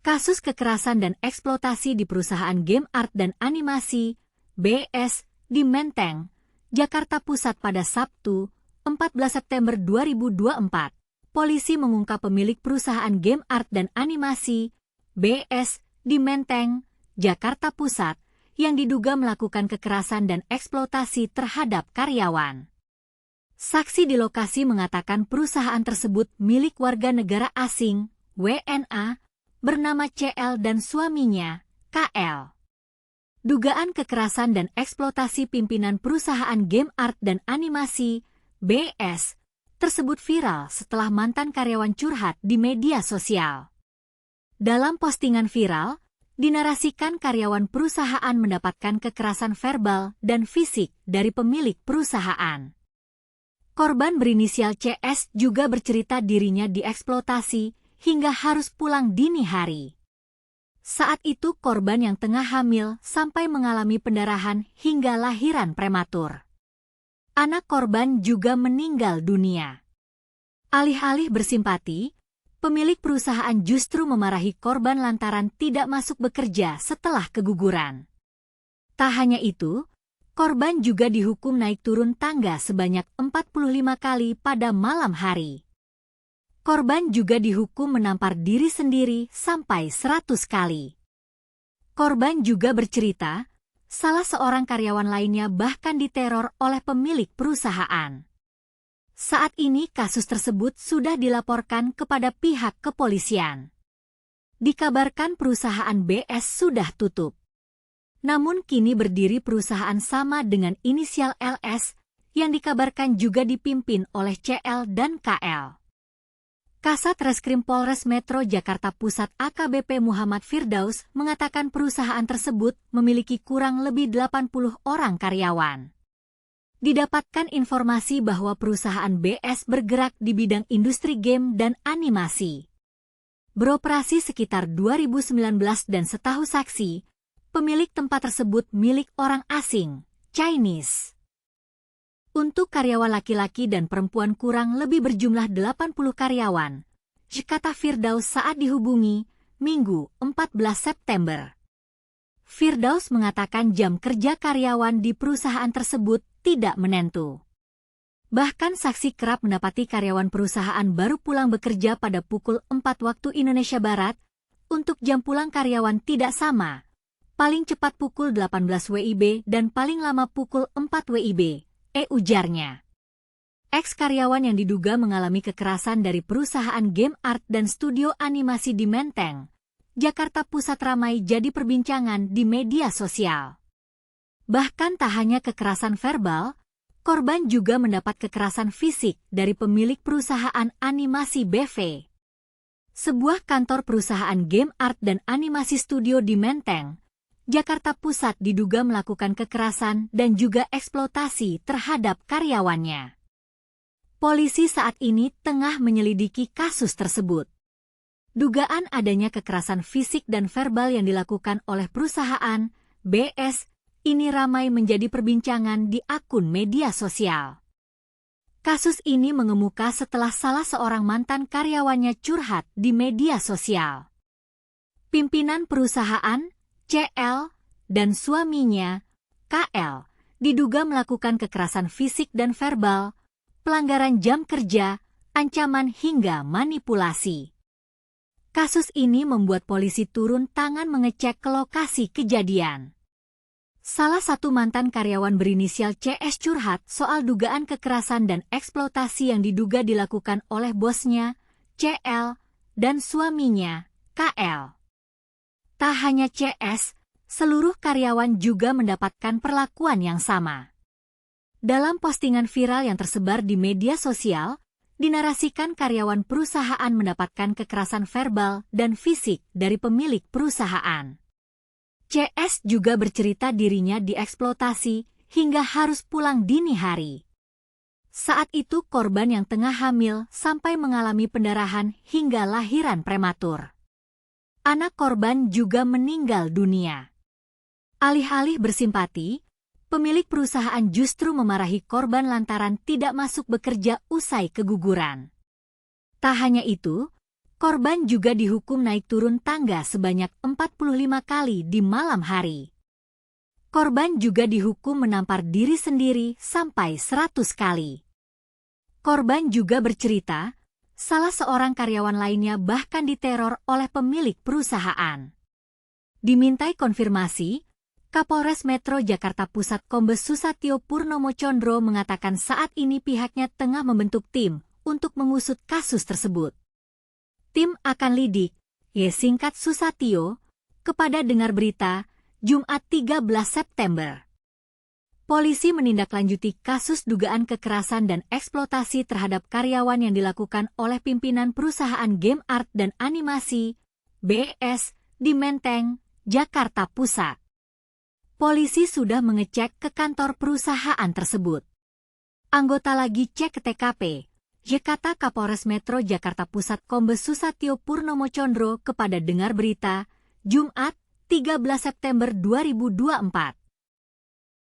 Kasus kekerasan dan eksploitasi di perusahaan game art dan animasi, BS, di Menteng, Jakarta Pusat pada Sabtu, 14 September 2024. Polisi mengungkap pemilik perusahaan game art dan animasi, BS, di Menteng, Jakarta Pusat, yang diduga melakukan kekerasan dan eksploitasi terhadap karyawan. Saksi di lokasi mengatakan perusahaan tersebut milik warga negara asing, WNA, bernama CL dan suaminya, KL. Dugaan kekerasan dan eksploitasi pimpinan perusahaan game art dan animasi, BS, tersebut viral setelah mantan karyawan curhat di media sosial. Dalam postingan viral, dinarasikan karyawan perusahaan mendapatkan kekerasan verbal dan fisik dari pemilik perusahaan. Korban berinisial CS juga bercerita dirinya dieksploitasi hingga harus pulang dini hari. Saat itu korban yang tengah hamil sampai mengalami pendarahan hingga lahiran prematur. Anak korban juga meninggal dunia. Alih-alih bersimpati, pemilik perusahaan justru memarahi korban lantaran tidak masuk bekerja setelah keguguran. Tak hanya itu, korban juga dihukum naik turun tangga sebanyak 45 kali pada malam hari. Korban juga dihukum menampar diri sendiri sampai 100 kali. Korban juga bercerita, salah seorang karyawan lainnya bahkan diteror oleh pemilik perusahaan. Saat ini kasus tersebut sudah dilaporkan kepada pihak kepolisian. Dikabarkan perusahaan BS sudah tutup. Namun kini berdiri perusahaan sama dengan inisial LS yang dikabarkan juga dipimpin oleh CL dan KL. Kasat Reskrim Polres Metro Jakarta Pusat AKBP Muhammad Firdaus mengatakan perusahaan tersebut memiliki kurang lebih 80 orang karyawan. Didapatkan informasi bahwa perusahaan BS bergerak di bidang industri game dan animasi. Beroperasi sekitar 2019 dan setahu saksi, pemilik tempat tersebut milik orang asing, Chinese. Untuk karyawan laki-laki dan perempuan kurang lebih berjumlah 80 karyawan, kata Firdaus saat dihubungi, Minggu 14 September. Firdaus mengatakan jam kerja karyawan di perusahaan tersebut tidak menentu. Bahkan saksi kerap mendapati karyawan perusahaan baru pulang bekerja pada pukul 4 waktu Indonesia Barat, untuk jam pulang karyawan tidak sama, paling cepat pukul 18 WIB dan paling lama pukul 4 WIB. Ujarnya. Ex-karyawan yang diduga mengalami kekerasan dari perusahaan game art dan studio animasi di Menteng, Jakarta Pusat ramai jadi perbincangan di media sosial. Bahkan tak hanya kekerasan verbal, korban juga mendapat kekerasan fisik dari pemilik perusahaan animasi BV. Sebuah kantor perusahaan game art dan animasi studio di Menteng, Jakarta Pusat diduga melakukan kekerasan dan juga eksploitasi terhadap karyawannya. Polisi saat ini tengah menyelidiki kasus tersebut. Dugaan adanya kekerasan fisik dan verbal yang dilakukan oleh perusahaan BS ini ramai menjadi perbincangan di akun media sosial. Kasus ini mengemuka setelah salah seorang mantan karyawannya curhat di media sosial. Pimpinan perusahaan CL dan suaminya, KL, diduga melakukan kekerasan fisik dan verbal, pelanggaran jam kerja, ancaman hingga manipulasi. Kasus ini membuat polisi turun tangan mengecek ke lokasi kejadian. Salah satu mantan karyawan berinisial CS curhat soal dugaan kekerasan dan eksploitasi yang diduga dilakukan oleh bosnya, CL, dan suaminya, KL. Tak hanya CS, seluruh karyawan juga mendapatkan perlakuan yang sama. Dalam postingan viral yang tersebar di media sosial, dinarasikan karyawan perusahaan mendapatkan kekerasan verbal dan fisik dari pemilik perusahaan. CS juga bercerita dirinya dieksploitasi hingga harus pulang dini hari. Saat itu korban yang tengah hamil sampai mengalami pendarahan hingga lahiran prematur. Anak korban juga meninggal dunia. Alih-alih bersimpati, pemilik perusahaan justru memarahi korban lantaran tidak masuk bekerja usai keguguran. Tak hanya itu, Korban juga dihukum naik turun tangga sebanyak 45 kali di malam hari. Korban juga dihukum menampar diri sendiri sampai 100 kali. Korban juga bercerita, salah seorang karyawan lainnya bahkan diteror oleh pemilik perusahaan. Dimintai konfirmasi, Kapolres Metro Jakarta Pusat Kombes Susatyo Purnomo Condro mengatakan saat ini pihaknya tengah membentuk tim untuk mengusut kasus tersebut. Tim akan lidik, singkat Susatyo, kepada Dengar Berita, Jumat 13 September. Polisi menindaklanjuti kasus dugaan kekerasan dan eksploitasi terhadap karyawan yang dilakukan oleh pimpinan perusahaan game art dan animasi, BS, di Menteng, Jakarta Pusat. Polisi sudah mengecek ke kantor perusahaan tersebut. Anggota lagi cek ke TKP, kata Kapolres Metro Jakarta Pusat Kombes Susatyo Purnomo Condro kepada Dengar Berita, Jumat 13 September 2024.